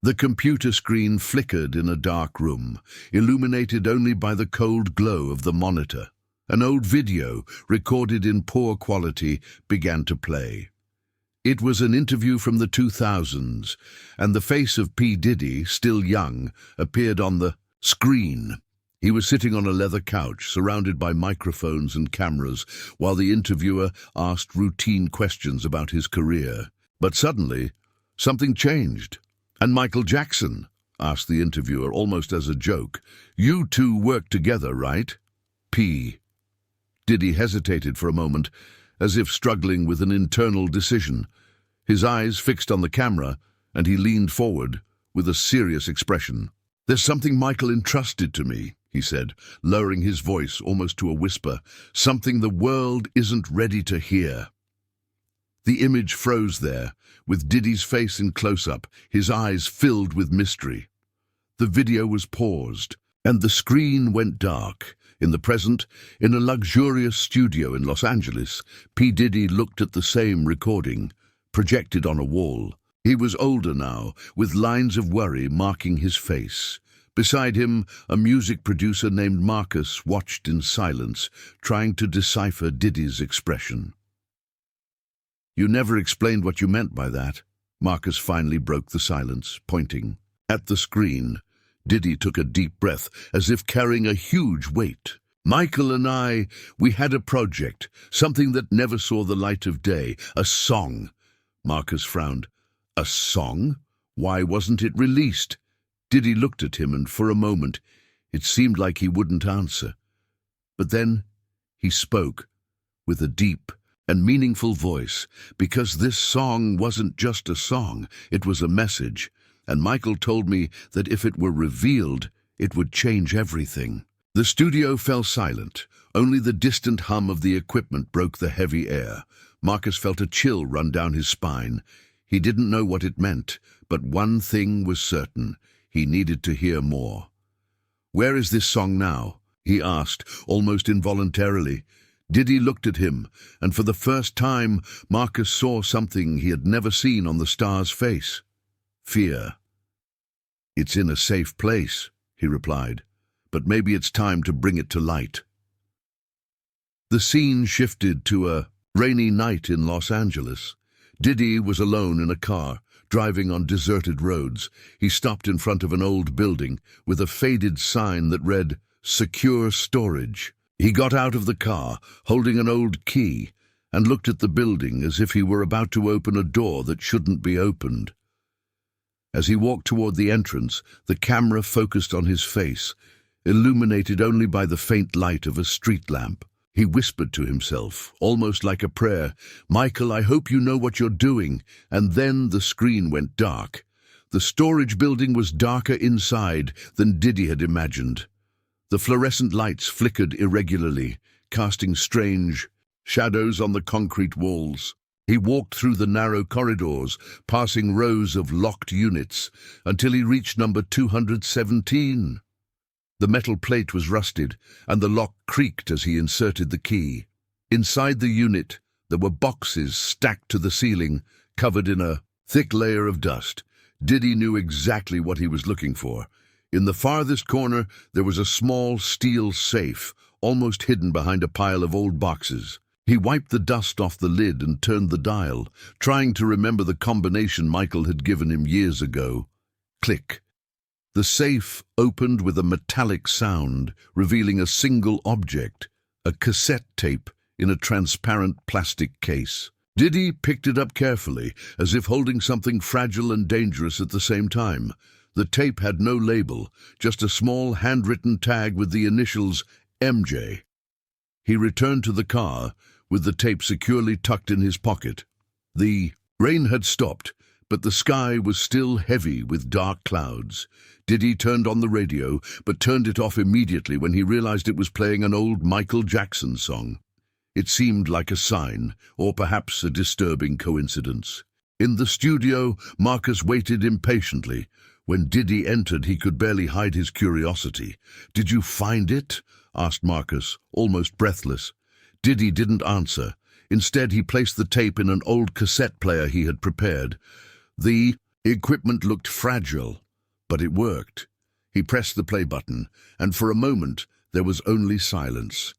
The computer screen flickered in a dark room, illuminated only by the cold glow of the monitor. An old video, recorded in poor quality, began to play. It was an interview from the 2000s, and the face of P. Diddy, still young, appeared on the screen. He was sitting on a leather couch, surrounded by microphones and cameras, while the interviewer asked routine questions about his career. But suddenly, something changed. "And Michael Jackson?" asked the interviewer, almost as a joke. "You two work together, right?" P. Diddy hesitated for a moment, as if struggling with an internal decision. His eyes fixed on the camera, and he leaned forward with a serious expression. "There's something Michael entrusted to me," he said, lowering his voice almost to a whisper. "Something the world isn't ready to hear." The image froze there, with Diddy's face in close-up, his eyes filled with mystery. The video was paused, and the screen went dark. In the present, in a luxurious studio in Los Angeles, P. Diddy looked at the same recording, projected on a wall. He was older now, with lines of worry marking his face. Beside him, a music producer named Marcus watched in silence, trying to decipher Diddy's expression. "You never explained what you meant by that." Marcus finally broke the silence, pointing. At the screen, Diddy took a deep breath, as if carrying a huge weight. "Michael and we had a project, something that never saw the light of day, a song." Marcus frowned. "A song? Why wasn't it released?" Diddy looked at him, and for a moment, it seemed like he wouldn't answer. But then he spoke, with a deep and meaningful voice, because this song wasn't just a song, it was a message, and Michael told me that if it were revealed, it would change everything. The studio fell silent. Only the distant hum of the equipment broke the heavy air. Marcus felt a chill run down his spine. He didn't know what it meant, but one thing was certain. He needed to hear more. "Where is this song now?" he asked, almost involuntarily. Diddy looked at him, and for the first time, Marcus saw something he had never seen on the star's face. Fear. "It's in a safe place," he replied, "but maybe it's time to bring it to light." The scene shifted to a rainy night in Los Angeles. Diddy was alone in a car, driving on deserted roads. He stopped in front of an old building with a faded sign that read, "Secure Storage." He got out of the car, holding an old key, and looked at the building as if he were about to open a door that shouldn't be opened. As he walked toward the entrance, the camera focused on his face, illuminated only by the faint light of a street lamp. He whispered to himself, almost like a prayer, "Michael, I hope you know what you're doing." And then the screen went dark. The storage building was darker inside than Diddy had imagined. The fluorescent lights flickered irregularly, casting strange shadows on the concrete walls. He walked through the narrow corridors, passing rows of locked units, until he reached number 217. The metal plate was rusted, and the lock creaked as he inserted the key. Inside the unit, there were boxes stacked to the ceiling, covered in a thick layer of dust. Diddy knew exactly what he was looking for. In the farthest corner, there was a small steel safe, almost hidden behind a pile of old boxes. He wiped the dust off the lid and turned the dial, trying to remember the combination Michael had given him years ago. Click. The safe opened with a metallic sound, revealing a single object, a cassette tape in a transparent plastic case. Diddy picked it up carefully, as if holding something fragile and dangerous at the same time. The tape had no label, just a small handwritten tag with the initials MJ. He returned to the car, with the tape securely tucked in his pocket. The rain had stopped, but the sky was still heavy with dark clouds. Diddy turned on the radio, but turned it off immediately when he realized it was playing an old Michael Jackson song. It seemed like a sign, or perhaps a disturbing coincidence. In the studio, Marcus waited impatiently. When Diddy entered, he could barely hide his curiosity. "Did you find it?" asked Marcus, almost breathless. Diddy didn't answer. Instead, he placed the tape in an old cassette player he had prepared. The The equipment looked fragile, but it worked. He pressed the play button, and for a moment there was only silence.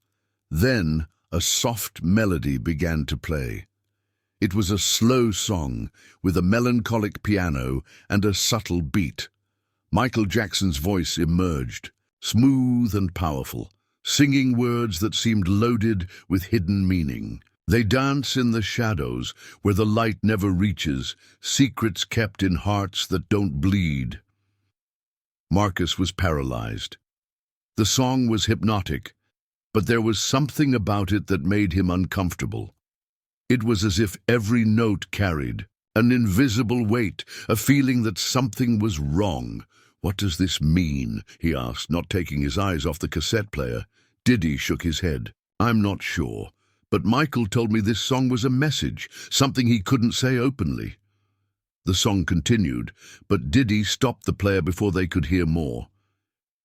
Then a soft melody began to play. It was a slow song with a melancholic piano and a subtle beat. Michael Jackson's voice emerged, smooth and powerful, singing words that seemed loaded with hidden meaning. They dance in the shadows where the light never reaches, secrets kept in hearts that don't bleed. Marcus was paralyzed. The song was hypnotic, but there was something about it that made him uncomfortable. It was as if every note carried an invisible weight, a feeling that something was wrong. "What does this mean?" he asked, not taking his eyes off the cassette player. Diddy shook his head. "I'm not sure, but Michael told me this song was a message, something he couldn't say openly." The song continued, but Diddy stopped the player before they could hear more.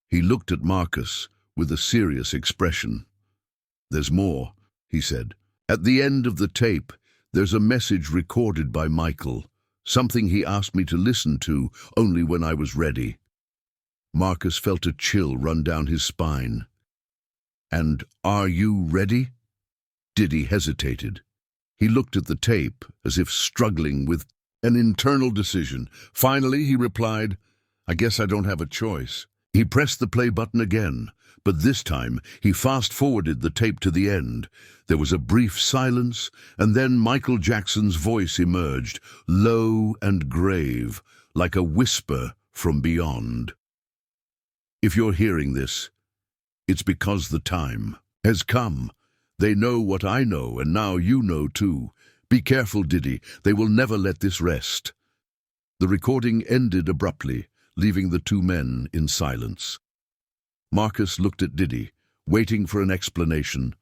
He looked at Marcus with a serious expression. "There's more," he said. "At the end of the tape, there's a message recorded by Michael, something he asked me to listen to only when I was ready." Marcus felt a chill run down his spine. "And are you ready?" Diddy hesitated. He looked at the tape as if struggling with an internal decision. Finally, he replied, "I guess I don't have a choice." He pressed the play button again, but this time he fast-forwarded the tape to the end. There was a brief silence, and then Michael Jackson's voice emerged, low and grave, like a whisper from beyond. "If you're hearing this, it's because the time has come. They know what I know, and now you know too. Be careful, Diddy. They will never let this rest." The recording ended abruptly, leaving the two men in silence. Marcus looked at Diddy, waiting for an explanation,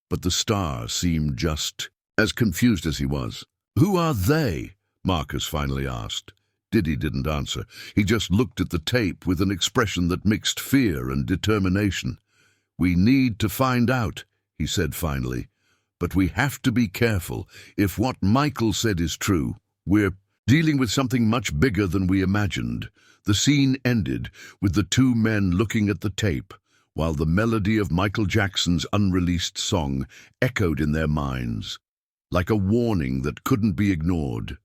but the star seemed just as confused as he was. "Who are they?" Marcus finally asked. Diddy didn't answer. He just looked at the tape with an expression that mixed fear and determination. "We need to find out," he said finally. "But we have to be careful. If what Michael said is true, we're dealing with something much bigger than we imagined." The scene ended with the two men looking at the tape, while the melody of Michael Jackson's unreleased song echoed in their minds, like a warning that couldn't be ignored.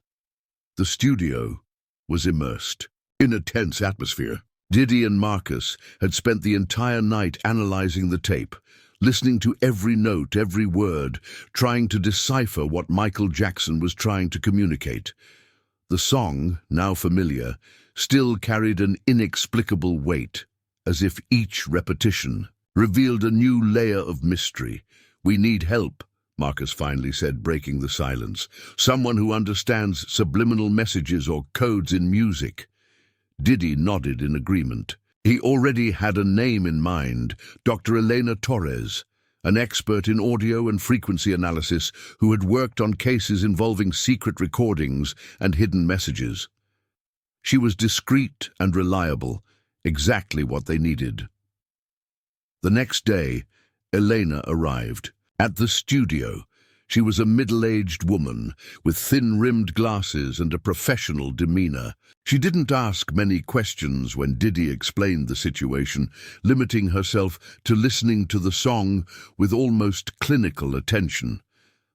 The studio was immersed in a tense atmosphere. Diddy and Marcus had spent the entire night analyzing the tape, listening to every note, every word, trying to decipher what Michael Jackson was trying to communicate. The song, now familiar, still carried an inexplicable weight, as if each repetition revealed a new layer of mystery. "We need help," Marcus finally said, breaking the silence. "Someone who understands subliminal messages or codes in music." Diddy nodded in agreement. He already had a name in mind, Dr. Elena Torres, an expert in audio and frequency analysis who had worked on cases involving secret recordings and hidden messages. She was discreet and reliable, exactly what they needed. The next day, Elena arrived. At the studio, she was a middle-aged woman with thin-rimmed glasses and a professional demeanor. She didn't ask many questions when Diddy explained the situation, limiting herself to listening to the song with almost clinical attention.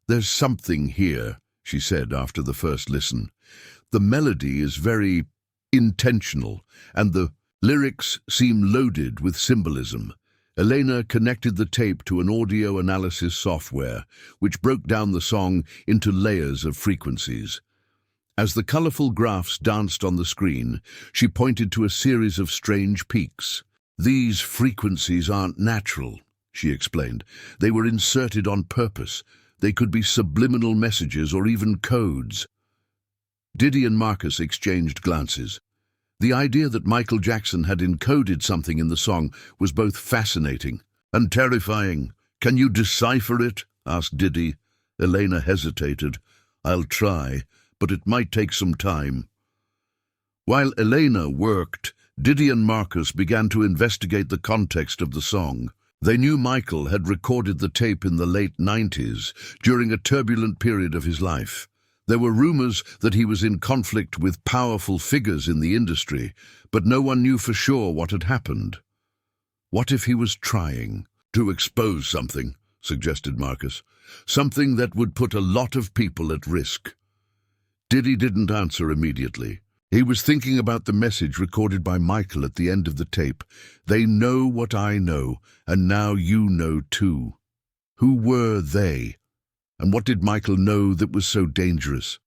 "There's something here," she said after the first listen. "The melody is very intentional, and the lyrics seem loaded with symbolism." Elena connected the tape to an audio analysis software, which broke down the song into layers of frequencies. As the colorful graphs danced on the screen, she pointed to a series of strange peaks. "These frequencies aren't natural," she explained. "They were inserted on purpose. They could be subliminal messages or even codes." Diddy and Marcus exchanged glances. The idea that Michael Jackson had encoded something in the song was both fascinating and terrifying. "Can you decipher it?" asked Diddy. Elena hesitated. "I'll try, but it might take some time." While Elena worked, Diddy and Marcus began to investigate the context of the song. They knew Michael had recorded the tape in the late 90s, during a turbulent period of his life. There were rumors that he was in conflict with powerful figures in the industry, but no one knew for sure what had happened. What if he was trying to expose something, suggested Marcus, something that would put a lot of people at risk? Diddy didn't answer immediately. He was thinking about the message recorded by Michael at the end of the tape. They know what I know, and now you know too. Who were they? And what did Michael know that was so dangerous?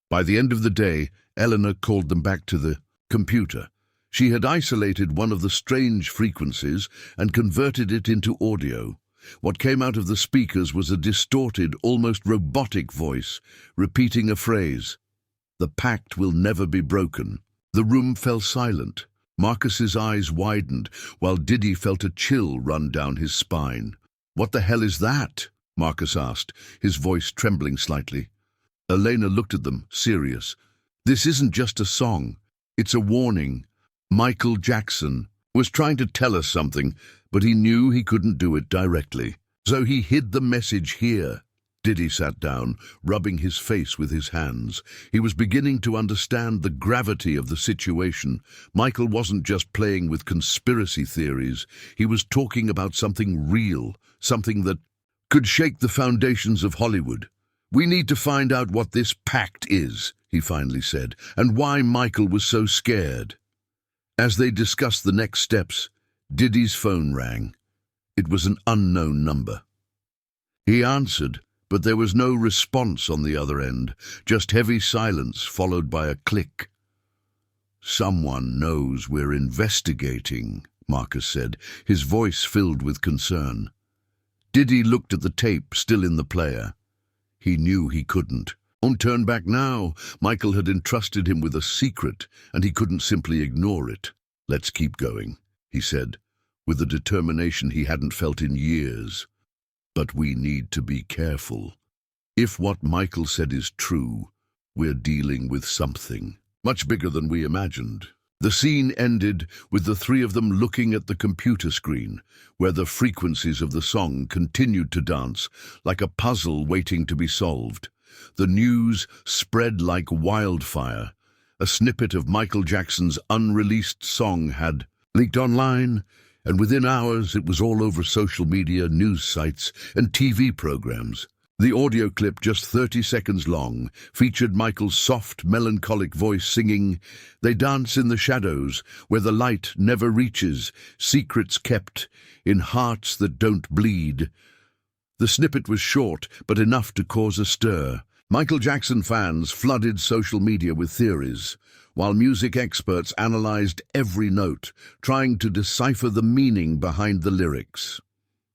By the end of the day, Eleanor called them back to the computer. She had isolated one of the strange frequencies and converted it into audio. What came out of the speakers was a distorted, almost robotic voice, repeating a phrase. The pact will never be broken. The room fell silent. Marcus's eyes widened, while Diddy felt a chill run down his spine. What the hell is that? Marcus asked, his voice trembling slightly. Elena looked at them, serious. This isn't just a song. It's a warning. Michael Jackson was trying to tell us something, but he knew he couldn't do it directly. So he hid the message here. Diddy sat down, rubbing his face with his hands. He was beginning to understand the gravity of the situation. Michael wasn't just playing with conspiracy theories. He was talking about something real, something that could shake the foundations of Hollywood. We need to find out what this pact is, he finally said, and why Michael was so scared. As they discussed the next steps, Diddy's phone rang. It was an unknown number. He answered, but there was no response on the other end, just heavy silence followed by a click. Someone knows we're investigating, Marcus said, his voice filled with concern. Diddy looked at the tape still in the player. He knew he couldn't. Don't turn back now. Michael had entrusted him with a secret, and he couldn't simply ignore it. Let's keep going, he said, with a determination he hadn't felt in years. But we need to be careful. If what Michael said is true, we're dealing with something much bigger than we imagined. The scene ended with the three of them looking at the computer screen, where the frequencies of the song continued to dance, like a puzzle waiting to be solved. The news spread like wildfire. A snippet of Michael Jackson's unreleased song had leaked online, and within hours it was all over social media, news sites, and TV programs. The audio clip, just 30 seconds long, featured Michael's soft, melancholic voice singing, "They dance in the shadows, where the light never reaches, secrets kept in hearts that don't bleed." The snippet was short, but enough to cause a stir. Michael Jackson fans flooded social media with theories, while music experts analyzed every note, trying to decipher the meaning behind the lyrics.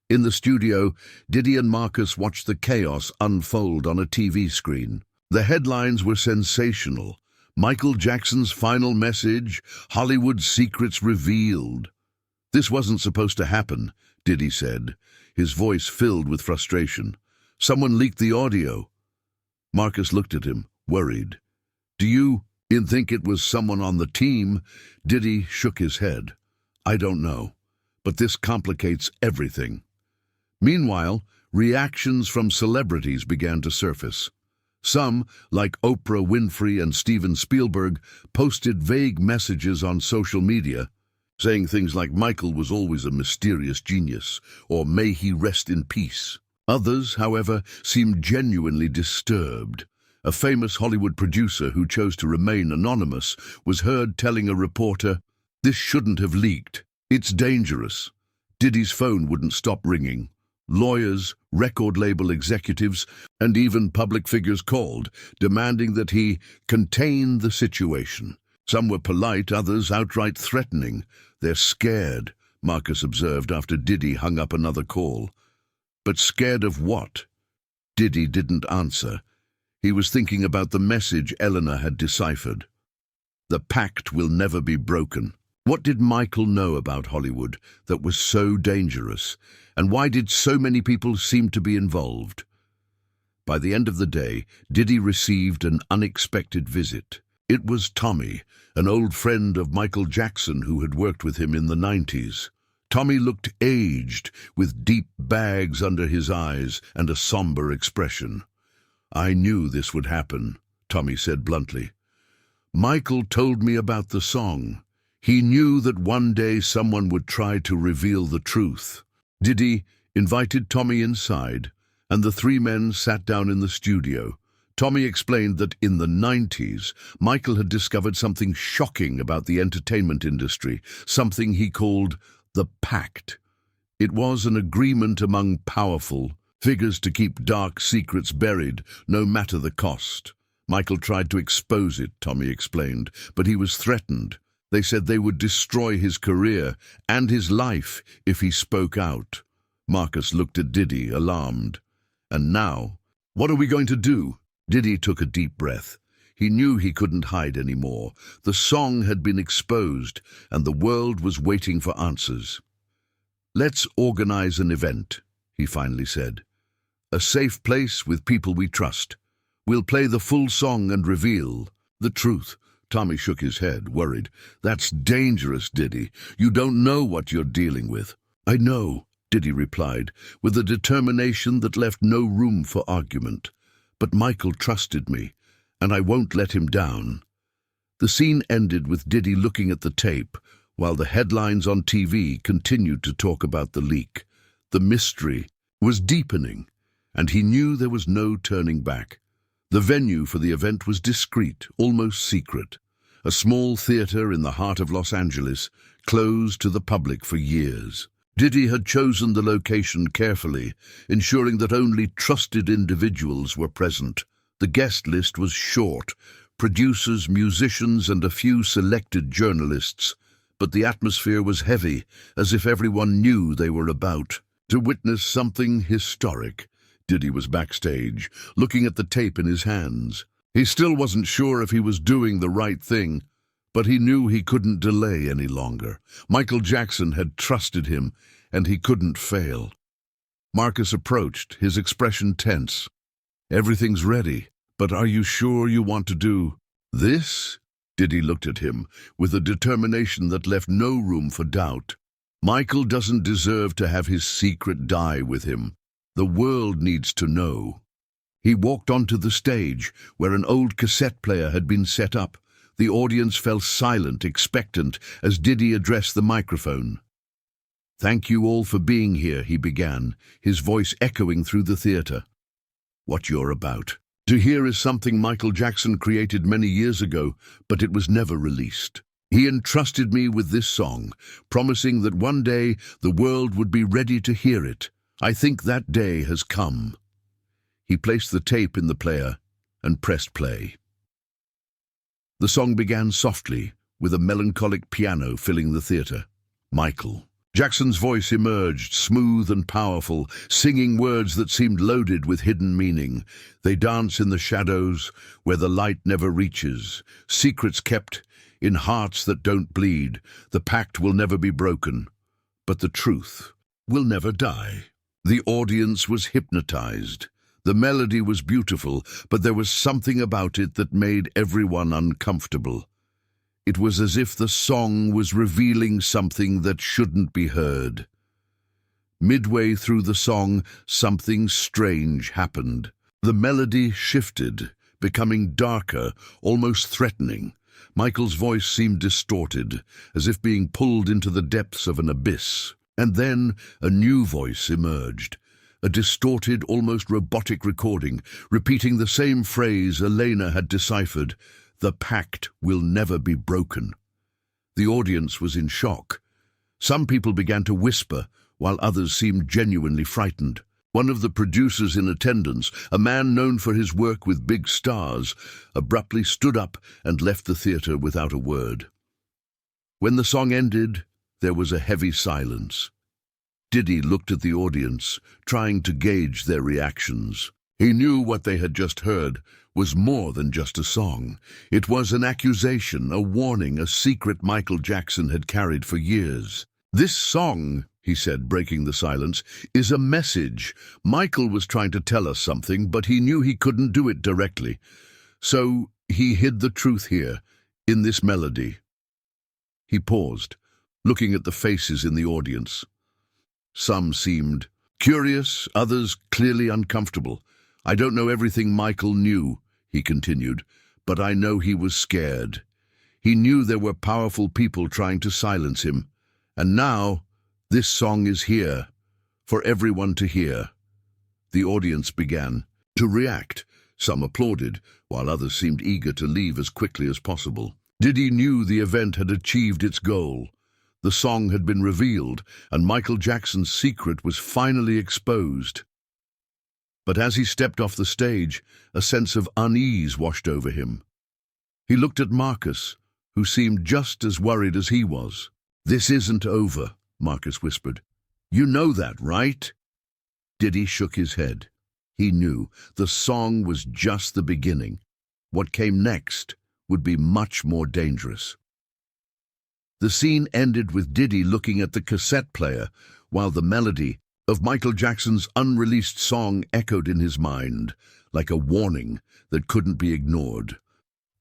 In the studio, Diddy and Marcus watched the chaos unfold on a TV screen. The headlines were sensational. Michael Jackson's final message, Hollywood secrets revealed. This wasn't supposed to happen, Diddy said, his voice filled with frustration. Someone leaked the audio. Marcus looked at him, worried. Do you think it was someone on the team? Diddy shook his head. I don't know, but this complicates everything. Meanwhile, reactions from celebrities began to surface. Some, like Oprah Winfrey and Steven Spielberg, posted vague messages on social media, saying things like Michael was always a mysterious genius, or may he rest in peace. Others, however, seemed genuinely disturbed. A famous Hollywood producer who chose to remain anonymous was heard telling a reporter, "This shouldn't have leaked. It's dangerous." Diddy's phone wouldn't stop ringing. Lawyers, record label executives, and even public figures called, demanding that he contain the situation. Some were polite, others outright threatening. They're scared, Marcus observed after Diddy hung up another call. But scared of what? Diddy didn't answer. He was thinking about the message Eleanor had deciphered. The pact will never be broken. What did Michael know about Hollywood that was so dangerous, and why did so many people seem to be involved? By the end of the day, Diddy received an unexpected visit. It was Tommy, an old friend of Michael Jackson who had worked with him in the 90s. Tommy looked aged, with deep bags under his eyes and a somber expression. "I knew this would happen," Tommy said bluntly. "Michael told me about the song. He knew that one day someone would try to reveal the truth." Diddy invited Tommy inside, and the three men sat down in the studio. Tommy explained that in the 90s, Michael had discovered something shocking about the entertainment industry, something he called the Pact. It was an agreement among powerful figures to keep dark secrets buried, no matter the cost. Michael tried to expose it, Tommy explained, but he was threatened. They said they would destroy his career and his life if he spoke out. Marcus looked at Diddy, alarmed. "And now, what are we going to do?" Diddy took a deep breath. He knew he couldn't hide anymore. The song had been exposed, and the world was waiting for answers. "Let's organize an event," he finally said. "A safe place with people we trust. We'll play the full song and reveal the truth." Tommy shook his head, worried. "That's dangerous, Diddy. You don't know what you're dealing with." "I know," Diddy replied, with a determination that left no room for argument. "But Michael trusted me, and I won't let him down." The scene ended with Diddy looking at the tape, while the headlines on TV continued to talk about the leak. The mystery was deepening, and he knew there was no turning back. The venue for the event was discreet, almost secret. A small theater in the heart of Los Angeles, closed to the public for years. Diddy had chosen the location carefully, ensuring that only trusted individuals were present. The guest list was short: producers, musicians, and a few selected journalists. But the atmosphere was heavy, as if everyone knew they were about to witness something historic. Diddy was backstage, looking at the tape in his hands. He still wasn't sure if he was doing the right thing, but he knew he couldn't delay any longer. Michael Jackson had trusted him, and he couldn't fail. Marcus approached, his expression tense. "Everything's ready, but are you sure you want to do this?" Diddy looked at him, with a determination that left no room for doubt. "Michael doesn't deserve to have his secret die with him. The world needs to know." He walked onto the stage, where an old cassette player had been set up. The audience fell silent, expectant, as Diddy addressed the microphone. "Thank you all for being here," he began, his voice echoing through the theater. "What you're about to hear is something Michael Jackson created many years ago, but it was never released. He entrusted me with this song, promising that one day the world would be ready to hear it. I think that day has come." He placed the tape in the player and pressed play. The song began softly, with a melancholic piano filling the theater. "Michael." Jackson's voice emerged, smooth and powerful, singing words that seemed loaded with hidden meaning. "They dance in the shadows, where the light never reaches. Secrets kept in hearts that don't bleed. The pact will never be broken, but the truth will never die." The audience was hypnotized. The melody was beautiful, but there was something about it that made everyone uncomfortable. It was as if the song was revealing something that shouldn't be heard. Midway through the song, something strange happened. The melody shifted, becoming darker, almost threatening. Michael's voice seemed distorted, as if being pulled into the depths of an abyss. And then a new voice emerged, a distorted, almost robotic recording, repeating the same phrase Elena had deciphered: "The pact will never be broken." The audience was in shock. Some people began to whisper, while others seemed genuinely frightened. One of the producers in attendance, a man known for his work with big stars, abruptly stood up and left the theater without a word. When the song ended, there was a heavy silence. Diddy looked at the audience, trying to gauge their reactions. He knew what they had just heard was more than just a song. It was an accusation, a warning, a secret Michael Jackson had carried for years. "This song," he said, breaking the silence, "is a message. Michael was trying to tell us something, but he knew he couldn't do it directly. So he hid the truth here, in this melody." He paused, looking at the faces in the audience. Some seemed curious, others clearly uncomfortable. I don't know everything Michael knew," he continued, "but I know he was scared. He knew there were powerful people trying to silence him. And now, this song is here, for everyone to hear." The audience began to react. Some applauded, while others seemed eager to leave as quickly as possible. Diddy knew the event had achieved its goal. The song had been revealed, and Michael Jackson's secret was finally exposed. But as he stepped off the stage, a sense of unease washed over him. He looked at Marcus, who seemed just as worried as he was. "This isn't over," Marcus whispered. "You know that, right?" Diddy shook his head. He knew the song was just the beginning. What came next would be much more dangerous. The scene ended with Diddy looking at the cassette player, while the melody of Michael Jackson's unreleased song echoed in his mind, like a warning that couldn't be ignored.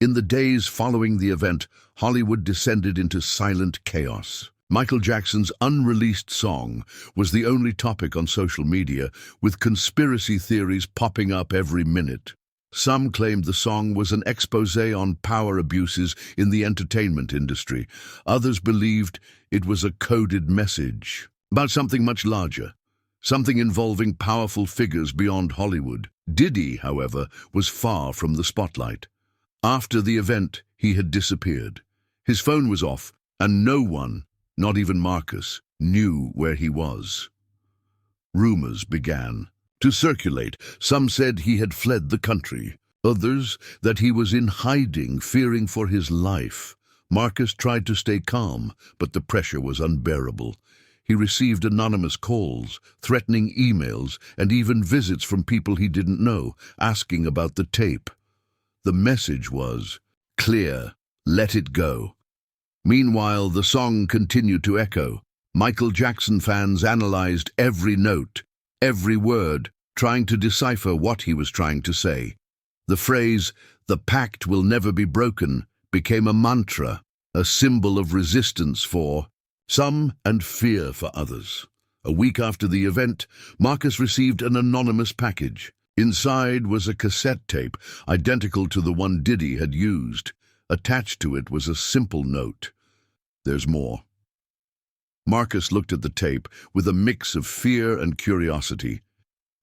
In the days following the event, Hollywood descended into silent chaos. Michael Jackson's unreleased song was the only topic on social media, with conspiracy theories popping up every minute. Some claimed the song was an exposé on power abuses in the entertainment industry. Others believed it was a coded message about something much larger, something involving powerful figures beyond Hollywood. Diddy, however, was far from the spotlight. After the event, he had disappeared. His phone was off, and no one, not even Marcus, knew where he was. Rumors began to circulate. Some said he had fled the country. Others that he was in hiding, fearing for his life. Marcus tried to stay calm, but the pressure was unbearable. He received anonymous calls, threatening emails, and even visits from people he didn't know, asking about the tape. The message was clear: let it go. Meanwhile, the song continued to echo. Michael Jackson fans analyzed every note, every word, trying to decipher what he was trying to say. The phrase, "the pact will never be broken," became a mantra, a symbol of resistance for some and fear for others. A week after the event, Marcus received an anonymous package. Inside was a cassette tape, identical to the one Diddy had used. Attached to it was a simple note: "There's more." Marcus looked at the tape with a mix of fear and curiosity.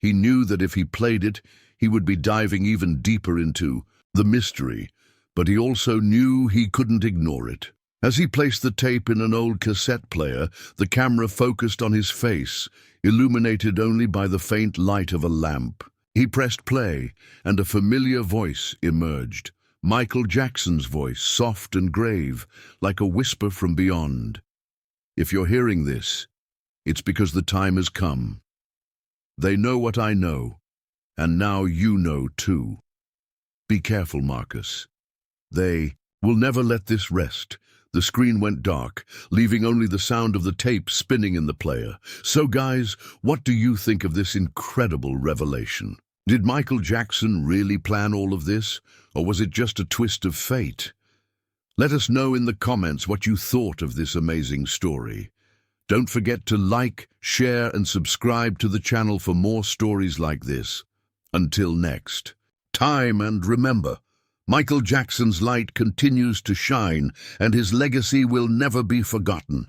He knew that if he played it, he would be diving even deeper into the mystery, but he also knew he couldn't ignore it. As he placed the tape in an old cassette player, the camera focused on his face, illuminated only by the faint light of a lamp. He pressed play, and a familiar voice emerged. Michael Jackson's voice, soft and grave, like a whisper from beyond. "If you're hearing this, it's because the time has come. They know what I know, and now you know too. Be careful, Marcus. They will never let this rest." The screen went dark, leaving only the sound of the tape spinning in the player. So guys, what do you think of this incredible revelation? Did Michael Jackson really plan all of this, or was it just a twist of fate? Let us know in the comments what you thought of this amazing story. Don't forget to like, share, and subscribe to the channel for more stories like this. Until next time, and remember, Michael Jackson's light continues to shine, and his legacy will never be forgotten.